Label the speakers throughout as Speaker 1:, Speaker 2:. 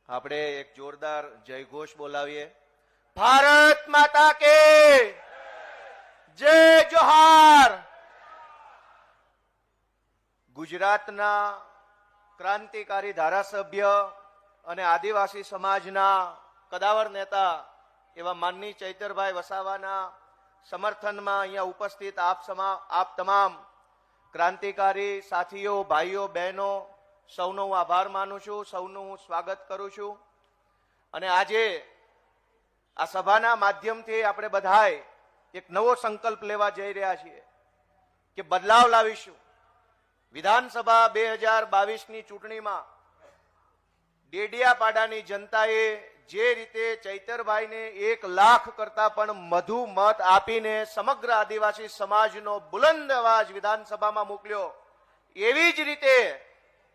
Speaker 1: આપણે એક જોરદાર જયઘોષ બોલાવીએ. ભારત માતા કે જય જોહાર. ગુજરાતના ક્રાંતિકારી ધારાસભ્ય અને આદિવાસી સમાજના કદાવર નેતા એવા માનની ચૈતરભાઈ વસાવાના સમર્થનમાં અહીંયા ઉપસ્થિત આપ તમામ ક્રાંતિકારી સાથીઓ, ભાઈઓ, બહેનો સૌનો હું આભાર માનું છું, સૌનું હું સ્વાગત કરું છું. અને આજે આ સભાના માધ્યમથી આપણે બધાએ એક નવો સંકલ્પ લેવા જઈ રહ્યા છીએ કે બદલાવ લાવીશું. વિધાનસભા 2022ની ચૂંટણીમાં ડેડિયાપાડાની જનતાએ જે રીતે ચૈતરભાઈને 1 લાખ કરતા પણ વધુ મત આપીને સમગ્ર આદિવાસી સમાજનો બુલંદ અવાજ વિધાનસભામાં મોકલ્યો, એવી જ રીતે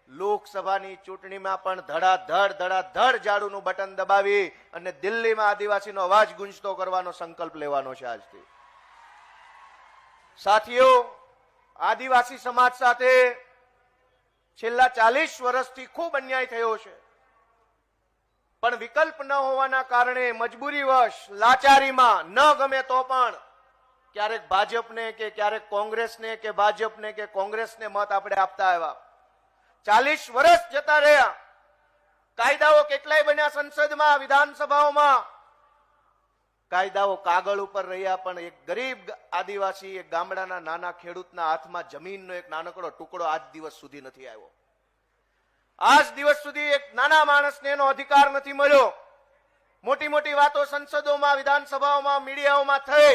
Speaker 1: લોકસભાની ચૂંટણીમાં પણ ધડાધડ ઝાડુનું બટન દબાવી અને દિલ્હીમાં આદિવાસીનો અવાજ ગુંજતો કરવાનો સંકલ્પ લેવાનો છે આજથી. સાથીઓ, આદિવાસી સમાજ સાથે છેલ્લા 40 વર્ષથી ખૂબ અન્યાય થયો છે, પણ વિકલ્પ ન હોવાના કારણે મજબૂરીવશ લાચારીમાં ન ગમે તો પણ ક્યારેક ભાજપને કે ક્યારેક કોંગ્રેસને કે ભાજપને કે કોંગ્રેસને મત આપણે આપતા આવ્યા. 40 વર્ષ જતા રહ્યા, કાયદાઓ કેટલાય બન્યા સંસદમાં, વિધાનસભાઓમાં. કાયદાઓ કાગળ ઉપર રહ્યા, પણ એક ગરીબ આદિવાસી, એક ગામડાના નાના ખેડૂતના હાથમાં જમીનનો એક નાનકડો ટુકડો આજ દિવસ સુધી નથી આવ્યો. આજ દિવસ સુધી એક નાના માણસને એનો અધિકાર નથી મળ્યો. મોટી મોટી વાતો સંસદોમાં, વિધાનસભાઓમાં, મીડિયાઓમાં થઈ,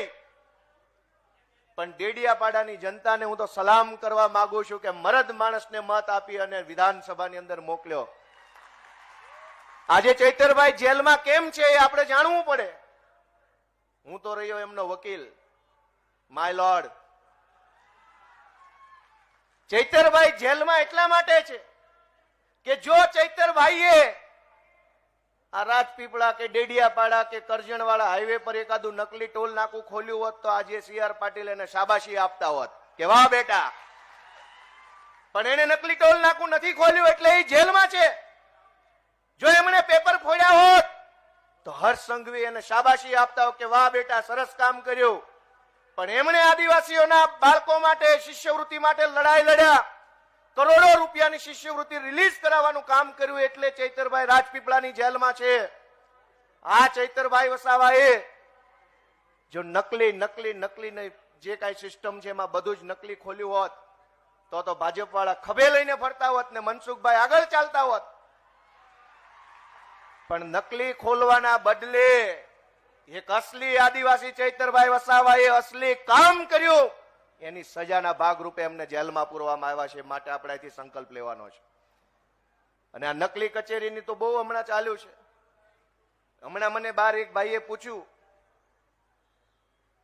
Speaker 1: પણ ડેડિયાપાડાની જનતાને હું તો સલામ કરવા માંગુ છું કે મરદ માણસને મત આપી અને વિધાનસભાની અંદર મોકલ્યો. આજે ચૈતરભાઈ જેલમાં કેમ છે એ આપણે જાણવું પડે. હું તો રહ્યો એમનો વકીલ, માય લોર્ડ. ચૈતરભાઈ જેલમાં એટલા માટે છે કે જો ચૈતરભાઈએ આ રાજપીપળા કે ડેડિયાપાડા કે કરજણવાળા હાઈવે પર એકાદું નકલી ટોલ નાકું ખોલ્યું હોત તો આજે CR પાટીલ એને શાબાશી આપતા હોત કે વાહ બેટા. પણ એને નકલી ટોલ નાકું નથી ખોલ્યું એટલે એ જેલમાં છે. જો એમણે પેપર ફોડ્યા હોત તો હર્ષ સંઘવી એને શાબાશી આપતા હોત કે વાહ બેટા, સરસ કામ કર્યું. પણ એમણે આદિવાસીઓના બાળકો માટે શિષ્યવૃત્તિ માટે લડાઈ લડ્યા, કરોડો રૂપિયાની શિષ્યવૃત્તિ રિલીઝ કરાવવાનું કામ કર્યું, એટલે ચૈતરભાઈ રાજપીપળાની જેલમાં છે. આ ચૈતરભાઈ વસાવાએ જો નકલી જે કાંઈ સિસ્ટમ છે એમાં બધું જ નકલી ખોલ્યું હોત તો ભાજપ વાળા ખભે લઈને ફરતા હોત ને મનસુખભાઈ આગળ ચાલતા હોત. પણ નકલી ખોલવાના બદલે એક અસલી આદિવાસી ચૈતરભાઈ વસાવાએ અસલી કામ કર્યું, એની સજાના ભાગરૂપે એમને જેલમાં પૂરવામાં આવ્યા છે. માટે આપણે અહીંથી સંકલ્પ લેવાનો છે. અને આ નકલી કચેરીની તો બહુ હમણાં ચાલ્યું છે. હમણાં મને બાર એક ભાઈએ પૂછ્યું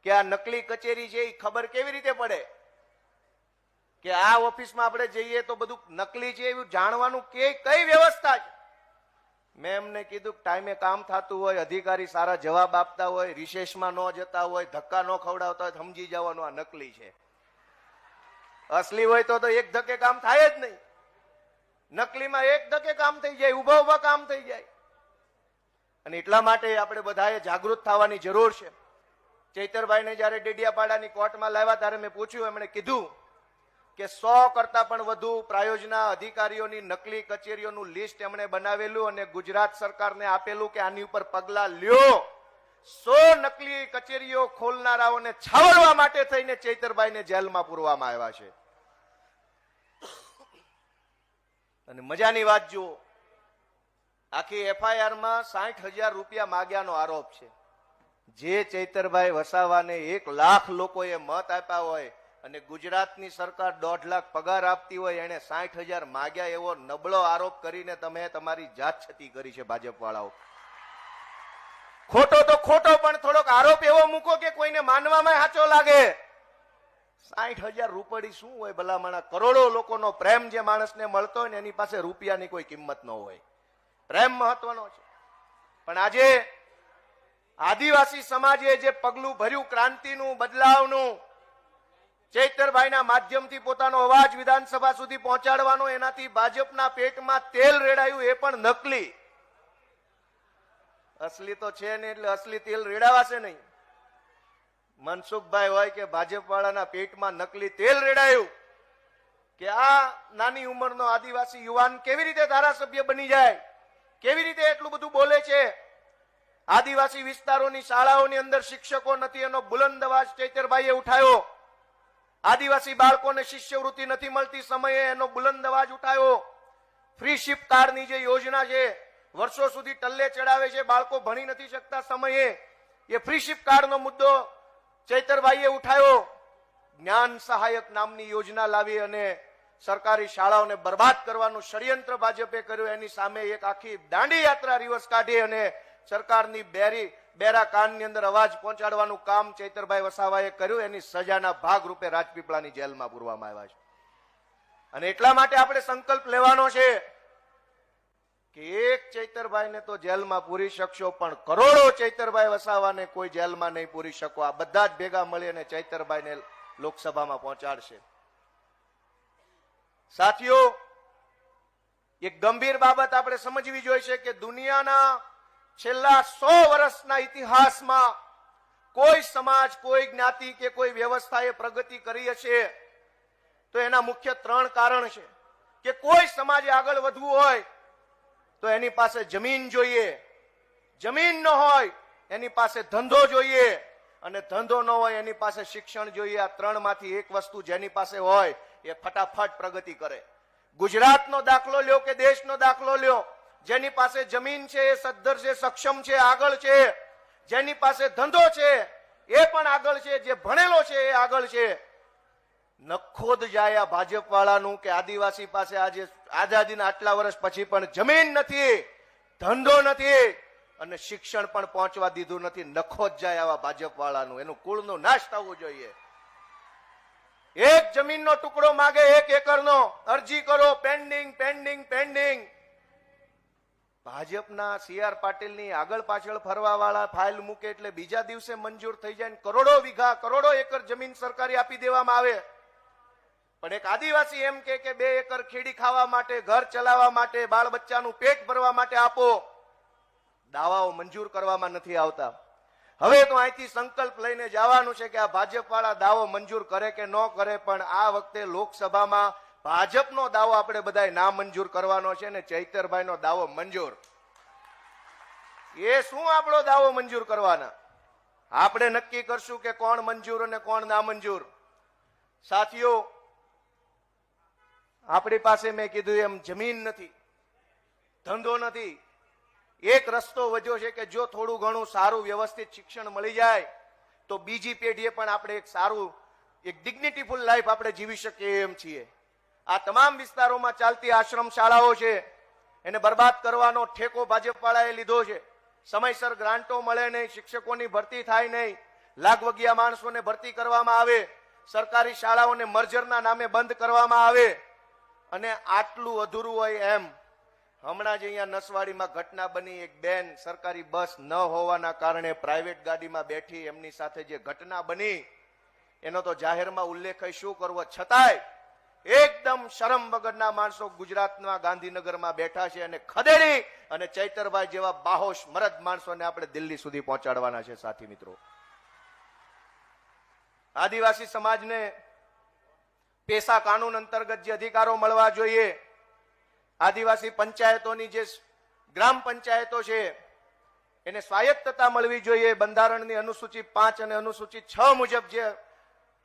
Speaker 1: કે આ નકલી કચેરી છે એ ખબર કેવી રીતે પડે કે આ ઓફિસમાં આપણે જઈએ તો બધું નકલી છે એવું જાણવાનું કઈ વ્યવસ્થા છે? મેં એમને કીધું ટાઈમે કામ થતું હોય, અધિકારી સારા જવાબ આપતા હોય, રિસેસમાં ન જતા હોય, ધક્કા ન ખવડાવતા હોય, સમજી જવાનું આ નકલી છે. અસલી હોય તો એક ધક્કે કામ થાય જ નહીં. નકલીમાં એક ધક્કે કામ થઈ જાય, ઉભા કામ થઈ જાય. અને એટલા માટે આપણે બધાએ જાગૃત થવાની જરૂર છે. ચૈતરભાઈને જયારે ડેડિયાપાડાની કોર્ટમાં લાવ્યા ત્યારે મેં પૂછ્યું, એમણે કીધું કે 100 કરતા પણ વધુ પ્રાયોજના અધિકારીઓની નકલી કચેરીઓનું લિસ્ટ એમણે બનાવેલું અને ગુજરાત સરકારને આપેલું કે આની ઉપર પગલા લ્યો. 100 નકલી કચેરીઓ ખોલનારાઓને છાવરવા માટે થઈને ચૈતરભાઈને જેલમાં પૂરવામાં આવ્યા છે. અને મજાની વાત જુઓ, આખી FIR-માં 60,000 રૂપિયા માગ્યાનો આરોપ છે. જે ચૈતરભાઈ વસાવાને 1 લાખ લોકોએ મત આપ્યા હોય અને ગુજરાતની સરકાર 1.5 લાખ પગાર આપતી હોય, એને 60,000 માગ્યા એવો નબળો આરોપ કરીને તમે તમારી જાત છતી કરી છે ભાજપ વાળાઓ. ખોટો તો ખોટો, પણ થોડોક આરોપ એવો મૂકો કે કોઈને માનવામાં સાચો લાગે. 60,000 રૂપિયા શું હોય ભલામણા? કરોડો લોકોનો પ્રેમ જે માણસને મળતો હોય ને એની પાસે રૂપિયાની કોઈ કિંમત ન હોય. પ્રેમ મહત્વનો છે. પણ આજે આદિવાસી સમાજે જે પગલું ભર્યું ક્રાંતિનું, બદલાવનું, ચૈતરભાઈના માધ્યમથી પોતાનો અવાજ વિધાનસભા સુધી પહોંચાડવાનો, એનાથી ભાજપના પેટમાં તેલ રેડાયું, એ પણ નકલી. અસલી તો છે ને, એટલે અસલી તેલ રેડાવાશે નહીં. મનસુખભાઈ હોય કે ભાજપ વાળાના પેટમાં નકલી તેલ રેડાયું કે આ નાની ઉંમરનો આદિવાસી યુવાન કેવી રીતે ધારાસભ્ય બની જાય, કેવી રીતે એટલું બધું બોલે છે. આદિવાસી વિસ્તારોની શાળાઓની અંદર શિક્ષકો નથી, એનો બુલંદ અવાજ ચૈતરભાઈએ ઉઠાવ્યો. આદિવાસી બાળકોને શિષ્યવૃત્તિ નથી મળતી સમયે એનો બુલંદ અવાજ ઉઠાવ્યો. ફ્રી શિપ કાર્ડની જે યોજના છે, વર્ષો સુધી ટલ્લે ચડાવે છે, બાળકો ભણી નથી શકતા સમયે, એ ફ્રી શિપ કાર્ડનો મુદ્દો ચૈતરભાઈએ ઉઠાવ્યો. જ્ઞાન સહાયક નામની યોજના લાવી અને સરકારી શાળાઓને બરબાદ કરવાનું ષડયંત્ર ભાજપે કર્યું. એની સામે એક આખી દાંડી યાત્રા રિવર્સ કાઢી અને સરકારની બેરા કાનની અંદર અવાજ પહોંચાડવાનું કામ ચૈતરભાઈ વસાવાએ કર્યું. એની સજાના ભાગરૂપે રાજપીપળાની જેલમાં પૂરવામાં આવ્યા છે. અને એટલા માટે આપણે સંકલ્પ લેવાનો છે કે એક ચૈતરભાઈને તો જેલમાં પૂરી શકશો, પણ કરોડો ચૈતરભાઈ વસાવાને કોઈ જેલમાં નહીં પૂરી શકો. આ બધા જ ભેગા મળી અને ચૈતરભાઈને લોકસભામાં પહોંચાડશે. સાથીઓ, એક ગંભીર બાબત આપણે સમજવી જોઈએ કે દુનિયાના છેલ્લા 100 વર્ષના ઇતિહાસમાં કોઈ સમાજ, કોઈ જ્ઞાતિ કે કોઈ વ્યવસ્થાએ પ્રગતિ કરી હશે તો એના મુખ્ય 3 કારણ છે. કે કોઈ સમાજે આગળ વધવું હોય તો એની પાસે જમીન જોઈએ, જમીન ન હોય એની પાસે ધંધો જોઈએ, અને ધંધો ન હોય એની પાસે શિક્ષણ જોઈએ. આ 3 માંથી એક વસ્તુ જેની પાસે હોય એ ફટાફટ પ્રગતિ કરે. ગુજરાતનો દાખલો લ્યો કે દેશનો દાખલો લ્યો, જેની પાસે જમીન છે એ સદ્ધર છે, સક્ષમ છે, આગળ છે. જેની પાસે ધંધો છે એ પણ આગળ છે, જે ભણેલો છે એ આગળ છે. નખોદ જાય આ ભાજપ વાળાનું કે આદિવાસી પાસે આજે આઝાદીના આટલા વર્ષ પછી પણ જમીન નથી, ધંધો નથી અને શિક્ષણ પણ પહોંચવા દીધું નથી. નખોદ જાય આવા ભાજપ વાળાનું. એનું કુળનો નાશ થવો જોઈએ. એક જમીનનો ટુકડો માગે 1 એકરનો, અરજી કરો, પેન્ડિંગ પેન્ડિંગ પેન્ડિંગ. ભાજપના CR પાટીલની આગળ પાછળ ફરવા વાળા ફાઇલ મૂકે એટલે બીજા દિવસે મંજૂર થઈ જાય. કરોડો વીઘા, કરોડો એકર જમીન સરકારી આપી દેવામાં આવે. પણ એક આદિવાસી એમ કે 2 એકર ખેડી ખાવા માટે, ઘર ચલાવવા માટે, બાળ બચ્ચાનું પેટ ભરવા માટે આપો. દાવાઓ મંજૂર કરવામાં નથી આવતા. હવે તો અહીંથી સંકલ્પ લઈને જવાનું છે કે આ ભાજપ વાળા દાવો મંજૂર કરે કે ન કરે, પણ આ વખતે લોકસભામાં ભાજપનો દાવો આપણે બધાએ ના મંજૂર કરવાનો છે ને ચૈતરભાઈનો દાવો મંજૂર. એ શું આપણો દાવો મંજૂર કરવાના? આપણે નક્કી કરશું કે કોણ મંજૂર અને કોણ ના મંજૂર. સાથીઓ, આપણી પાસે મેં કીધું એમ જમીન નથી, ધંધો નથી. એક રસ્તો વધ્યો છે કે જો થોડું ઘણું સારું વ્યવસ્થિત શિક્ષણ મળી જાય તો બીજી પેઢીએ પણ આપણે એક સારું, એક ડિગ્નિટીફુલ લાઈફ આપણે જીવી શકીએ એમ છીએ. આ તમામ વિસ્તારોમાં ચાલતી આશ્રમ શાળાઓ છે એને બરબાદ કરવાનો ઠેકો ભાજપ વાળાએ લીધો છે. સમયસર ગ્રાન્ટો મળે નહીં, શિક્ષકોની ભરતી થાય નહીં, લાગવગિયા માણસોને ભરતી કરવામાં આવે, સરકારી શાળાઓને મર્જરના નામે બંધ કરવામાં આવે. અને આટલું અધૂરું હોય એમ હમણાં જ અહીંયા નસવાડીમાં ઘટના બની. એક બેન સરકારી બસ ન હોવાના કારણે પ્રાઇવેટ ગાડીમાં બેઠી, એમની સાથે જે ઘટના બની એનો તો જાહેરમાં ઉલ્લેખ શું કરવો, છતાંય એકદમ શરમ વગરના માણસો ગુજરાતના ગાંધીનગરમાં બેઠા છે અને ખદેડી અને ચૈતરભાઈ જેવા બાહોશ મરદ માણસોને આપણે દિલ્હી સુધી પહોંચાડવાના છે. સાથી મિત્રો, આદિવાસી સમાજને પેસા કાનૂન અંતર્ગત જે અધિકારો મળવા જોઈએ, આદિવાસી પંચાયતોની જે ગ્રામ પંચાયતો છે એને સ્વાયત્તતા મળવી જોઈએ. બંધારણની અનુસૂચિ 5 અને અનુસૂચિ 6 મુજબ જે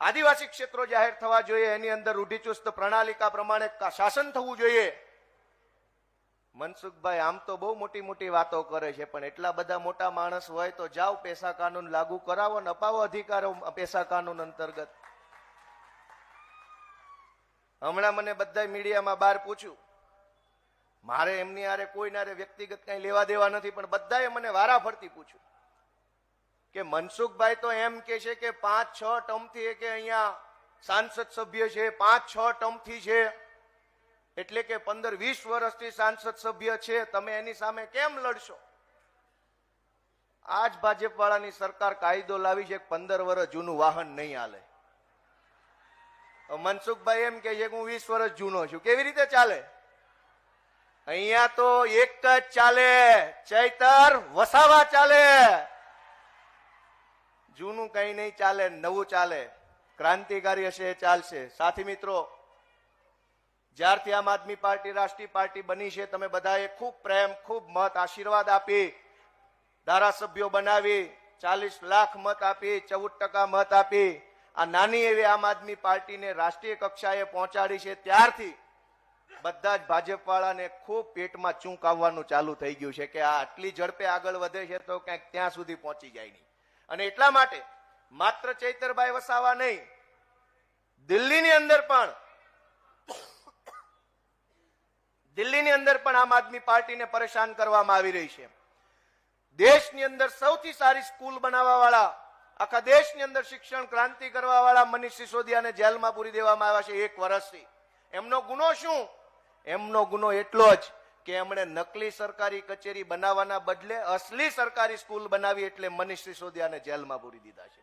Speaker 1: આદિવાસી ક્ષેત્રો જાહેર થવા જોઈએ એની અંદર રૂઢિચુસ્ત પ્રણાલિકા પ્રમાણે શાસન થવું જોઈએ. મનસુખભાઈ આમ તો બહુ મોટી મોટી વાતો કરે છે, પણ એટલા બધા મોટા માણસ હોય તો જાઓ પેસા કાનૂન લાગુ કરાવો ને અપાવો અધિકારો પેસા કાનૂન અંતર્ગત. હમણાં મને બધા મીડિયામાં બહાર પૂછ્યું, મારે એમની હારે કોઈના હારે વ્યક્તિગત કઈ લેવા દેવા નથી, પણ બધાએ મને વારાફરતી પૂછ્યું કે મનસુખભાઈ તો એમ કે છે કે 5-6 ટર્મથી કે અહીંયા સાંસદ સભ્ય છે, 5-6 ટર્મથી છે, એટલે કે 15-20 વર્ષથી સાંસદ સભ્ય છે, તમે એની સામે કેમ લડશો? આજ ભાજપ વાળાની સરકાર કાયદો લાવી છે 15 વર્ષ જૂનું વાહન નહીં હાલે. મનસુખભાઈ એમ કે છે કે હું 20 વર્ષ જૂનો છું, કેવી રીતે ચાલે? અહીંયા તો એક જ ચાલે, ચૈતર વસાવા ચાલે. જૂનું કઈ નહીં ચાલે, નવું ચાલે. ક્રાંતિકારી હશે એ ચાલશે. સાથી મિત્રો, જ્યારથી આમ આદમી પાર્ટી રાષ્ટ્રીય પાર્ટી બની છે, તમે બધાએ ખૂબ પ્રેમ, ખૂબ મત, આશીર્વાદ આપી, ધારાસભ્યો બનાવી, 40 લાખ મત આપી, 14% મત આપી, આ નાની એવી આમ આદમી પાર્ટીને રાષ્ટ્રીય કક્ષાએ પહોંચાડી છે. ત્યારથી બધા જ ભાજપ વાળાને ખૂબ પેટમાં ચૂંક આવવાનું ચાલુ થઈ ગયું છે કે આ આટલી ઝડપે આગળ વધે છે તો ક્યાંક ત્યાં સુધી પહોંચી જાય નહીં. અને એટલા માટે માત્ર ચૈતરભાઈ વસાવા નહીં, દિલ્હીની અંદર પણ આમ આદમી પાર્ટીને પરેશાન કરવામાં આવી રહી છે. દેશની અંદર સૌથી સારી સ્કૂલ બનાવવા વાળા, આખા દેશની અંદર શિક્ષણ ક્રાંતિ કરવા વાળા મનીષ સિસોદિયાને જેલમાં પૂરી દેવામાં આવ્યા છે 1 વર્ષથી. એમનો ગુનો શું? એમનો ગુનો એટલો જ કે એમણે નકલી સરકારી કચેરી બનાવવાના બદલે અસલી સરકારી સ્કૂલ બનાવી, એટલે મનીષ સિસોદિયાને જેલમાં પૂરી દીધા છે.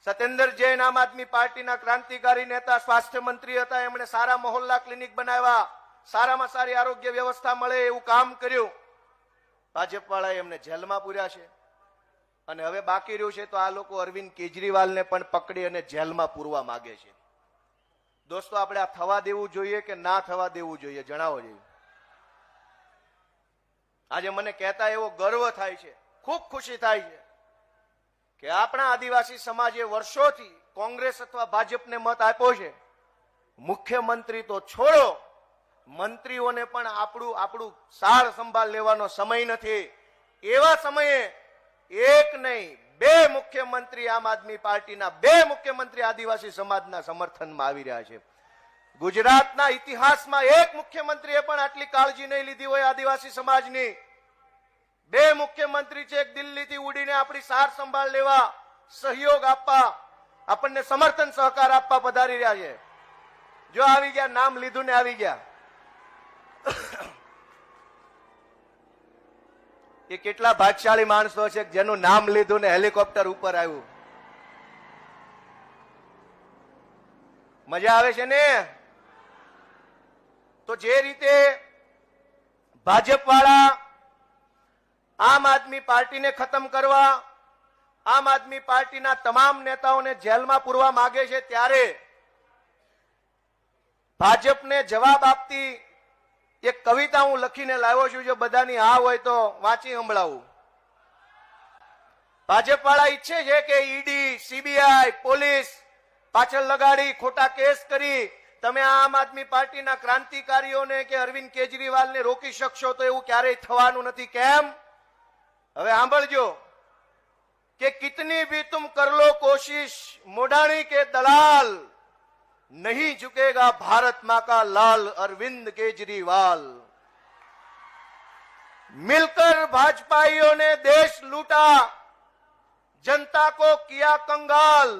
Speaker 1: સત્યેન્દ્ર જૈન આમ આદમી પાર્ટીના ક્રાંતિકારી નેતા, સ્વાસ્થ્ય મંત્રી હતા, એમણે સારા મહોલ્લા ક્લિનિક બનાવ્યા, સારામાં સારી આરોગ્ય વ્યવસ્થા મળે એવું કામ કર્યું. ભાજપ વાળાએ એમને જેલમાં પૂર્યા છે. અને હવે બાકી રહ્યું છે તો આ લોકો અરવિંદ કેજરીવાલને પણ પકડી અને જેલમાં પૂરવા માંગે છે. દોસ્તો, આપણે આ થવા દેવું જોઈએ કે ના થવા દેવું જોઈએ? જણાવો જોઈએ. આજે મને કહેતા એવો ગર્વ થાય છે, ખૂબ ખુશી થાય છે કે આપણા આદિવાસી સમાજે વર્ષોથી કોંગ્રેસ અથવા ભાજપને મત આપ્યો છે. મુખ્યમંત્રી તો છોડો, મંત્રીઓને પણ આપણું સાર સંભાળ લેવાનો સમય નથી. એવા સમયે એક નહીં 2 મુખ્યમંત્રી આમ આદમી પાર્ટીના, 2 મુખ્યમંત્રી આદિવાસી સમાજના સમર્થનમાં આવી રહ્યા છે. ગુજરાતના ઇતિહાસમાં એક મુખ્યમંત્રીએ પણ આટલી કાળજી નહીં લીધી હોય આદિવાસી સમાજની. 2 મુખ્યમંત્રી છે, એક દિલ્હીથી ઉડીને આપણી સાર સંભાળ લેવા, સહયોગ આપવા, આપણને સમર્થન સહકાર આપવા પધારી રહ્યા છે. જો આવી ગયા, નામ લીધું ને આવી ગયા. એ કેટલા ભાગ્યશાળી માણસો છે જેનું નામ લીધું ને હેલિકોપ્ટર ઉપર આવ્યું. મજા આવે છે ને? તો જે રીતે ભાજપ વાળા આમ આદમી પાર્ટીને ખતમ કરવા, આમ આદમી પાર્ટીના તમામ નેતાઓને જેલમાં પૂરવા માંગે છે, ત્યારે ભાજપને જવાબ આપતી એક કવિતા હું લખીને લાવ્યો છું. જો બધાની હા હોય તો વાંચી સંભળાવું. ભાજપ વાળા ઈચ્છે છે કે ઈડી, સીબીઆઈ, પોલીસ પાછળ લગાડી, ખોટા કેસ કરી તમે આમ આદમી પાર્ટીના ક્રાંતિકારીઓને કે અરવિંદ કેજરીવાલને રોકી શકશો, તો એવું ક્યારેય થવાનું નથી. કેમ? હવે સાંભળજો કે કિતની ભી તુમ કર લો કોશિશ, મોડાણી કે દલાલ नहीं झुकेगा भारत मां का लाल अरविंद केजरीवाल. मिलकर भाजपाइयों ने देश लूटा, जनता को किया कंगाल,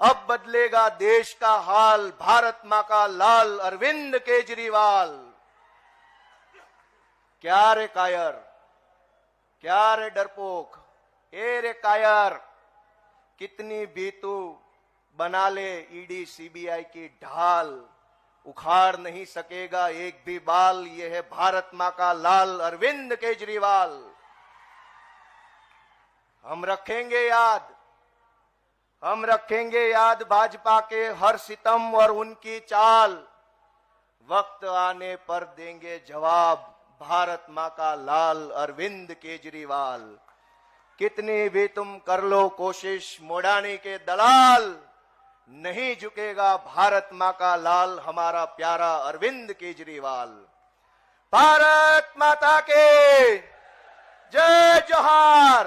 Speaker 1: अब बदलेगा देश का हाल भारत मां का लाल अरविंद केजरीवाल. क्या रे कायर, क्या रे डरपोक, ए रे कायर, कितनी भी तू बना ले ईडी सीबीआई की ढाल, उखाड़ नहीं सकेगा एक भी बाल, ये है भारत मां का लाल अरविंद केजरीवाल. हम रखेंगे याद भाजपा के हर सितम और उनकी चाल, वक्त आने पर देंगे जवाब भारत मां का लाल अरविंद केजरीवाल. कितनी भी तुम कर लो कोशिश, मोडानी के दलाल, नहीं झुकेगा भारत मां का लाल हमारा प्यारा अरविंद केजरीवाल. भारत माता के जय जोहार.